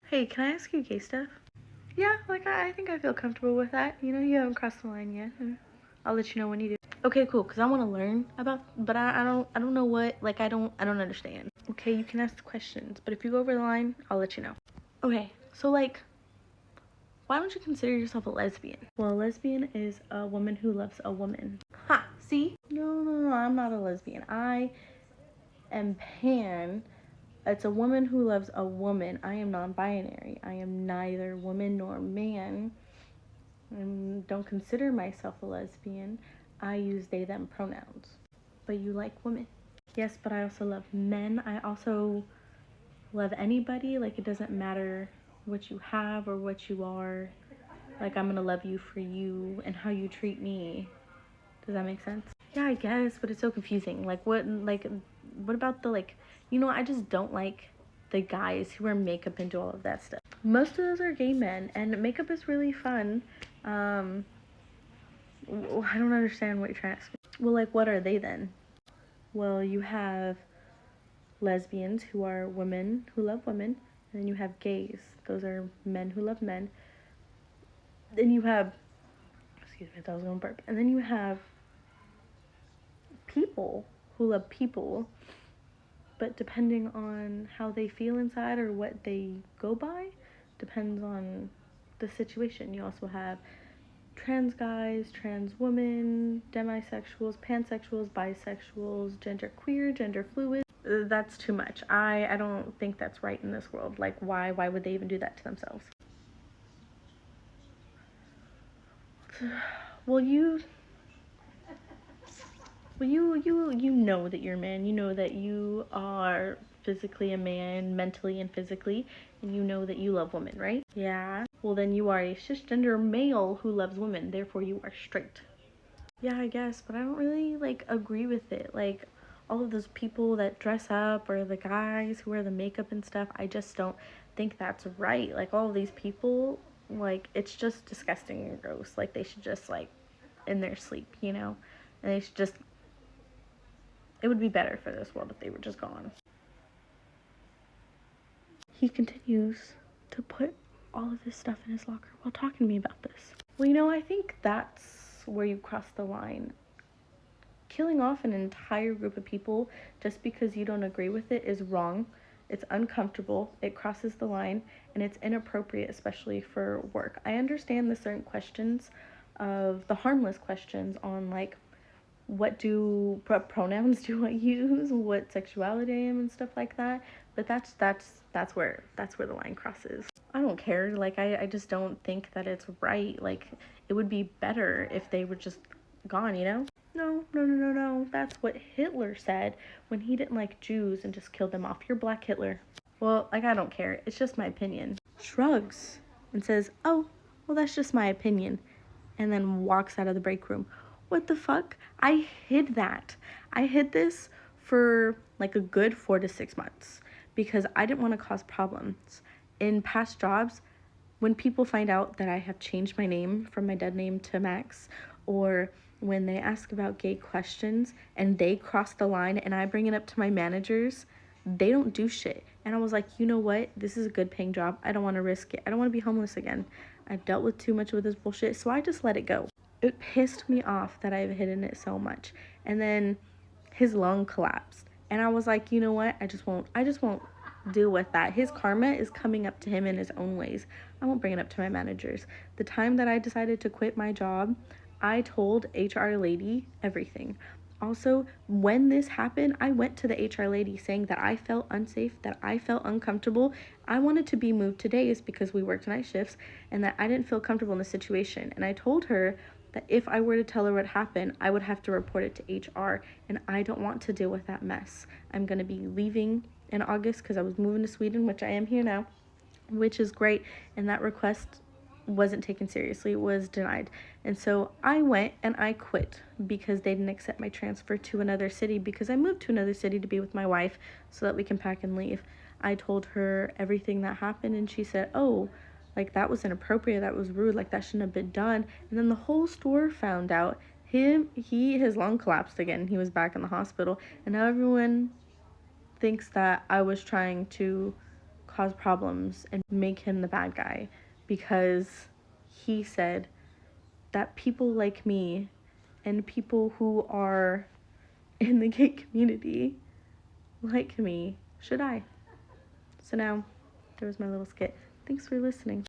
Hey, can I ask you gay stuff? Yeah, like I think I feel comfortable with that. You know, you haven't crossed the line yet. I'll let you know when you do. Okay, cool. Cause I want to learn about, but I don't know what. Like I don't understand. Okay, you can ask the questions, but if you go over the line, I'll let you know. Okay, so like, why don't you consider yourself a lesbian? Well, a lesbian is a woman who loves a woman. Ha. See? No. I'm not a lesbian. I am pan. It's a woman who loves a woman. I am non-binary. I am neither woman nor man. I don't consider myself a lesbian. I use they them pronouns. But you like women. Yes, but I also love men. I also love anybody. Like it doesn't matter what you have or what you are. Like I'm gonna love you for you and how you treat me. Does that make sense? Yeah, I guess, but it's so confusing. Like what about the like, I just don't like the guys who wear makeup and do all of that stuff. Most of those are gay men, and makeup is really fun. I don't understand what you're trying to ask me. Well, like, what are they then? Well, you have lesbians who are women who love women, and then you have gays. Those are men who love men. Then you have, excuse me, I thought I was going to burp. And then you have people who love people, but depending on how they feel inside or what they go by, depends on the situation. You also have trans guys, trans women, demisexuals, pansexuals, bisexuals, gender queer, gender fluid. That's too much. I don't think that's right in this world. Like why would they even do that to themselves? Well, you know that you're a man. You know that you are physically a man, mentally and physically, and you know that you love women, right? Yeah. Well, then you are a cisgender male who loves women. Therefore, you are straight. Yeah, I guess, but I don't really like agree with it. Like all of those people that dress up or the guys who wear the makeup and stuff, I just don't think that's right. Like all of these people, like it's just disgusting and gross. Like they should just like in their sleep, And they should just it would be better for this world if they were just gone. He continues to put all of this stuff in his locker while talking to me about this. Well, I think that's where you cross the line. Killing off an entire group of people just because you don't agree with it is wrong. It's uncomfortable, it crosses the line, and it's inappropriate, especially for work. I understand the certain questions of the harmless questions on like what pronouns do I use, what sexuality I am and stuff like that. But that's where the line crosses. I don't care. Like I just don't think that it's right. Like it would be better if they were just gone. No. That's what Hitler said when he didn't like Jews and just killed them off. You're Black Hitler. Well, like I don't care. It's just my opinion. Shrugs and says, "Oh, well that's just my opinion." And then walks out of the break room. What the fuck? I hid that. I hid this for like a good 4 to 6 months because I didn't want to cause problems. In past jobs, when people find out that I have changed my name from my dead name to Max, or when they ask about gay questions and they cross the line and I bring it up to my managers, they don't do shit. And I was like, you know what? This is a good paying job. I don't want to risk it. I don't want to be homeless again. I've dealt with too much with this bullshit, so I just let it go. It pissed me off that I've hidden it so much. And then his lung collapsed. And I was like, you know what? I just won't deal with that. His karma is coming up to him in his own ways. I won't bring it up to my managers. The time that I decided to quit my job, I told HR lady everything. Also, when this happened, I went to the HR lady saying that I felt unsafe, that I felt uncomfortable. I wanted to be moved to days because we worked night shifts and that I didn't feel comfortable in the situation. And I told her that if I were to tell her what happened, I would have to report it to HR, and I don't want to deal with that mess. I'm going to be leaving in August because I was moving to Sweden, which I am here now, which is great, and that request wasn't taken seriously, it was denied. And so I went and I quit because they didn't accept my transfer to another city because I moved to another city to be with my wife so that we can pack and leave. I told her everything that happened and she said, "Oh, like that was inappropriate, that was rude, like that shouldn't have been done." And then the whole store found out. His lung collapsed again. He was back in the hospital, and now everyone thinks that I was trying to cause problems and make him the bad guy because he said that people like me and people who are in the gay community like me should die. So now, there was my little skit. Thanks for listening.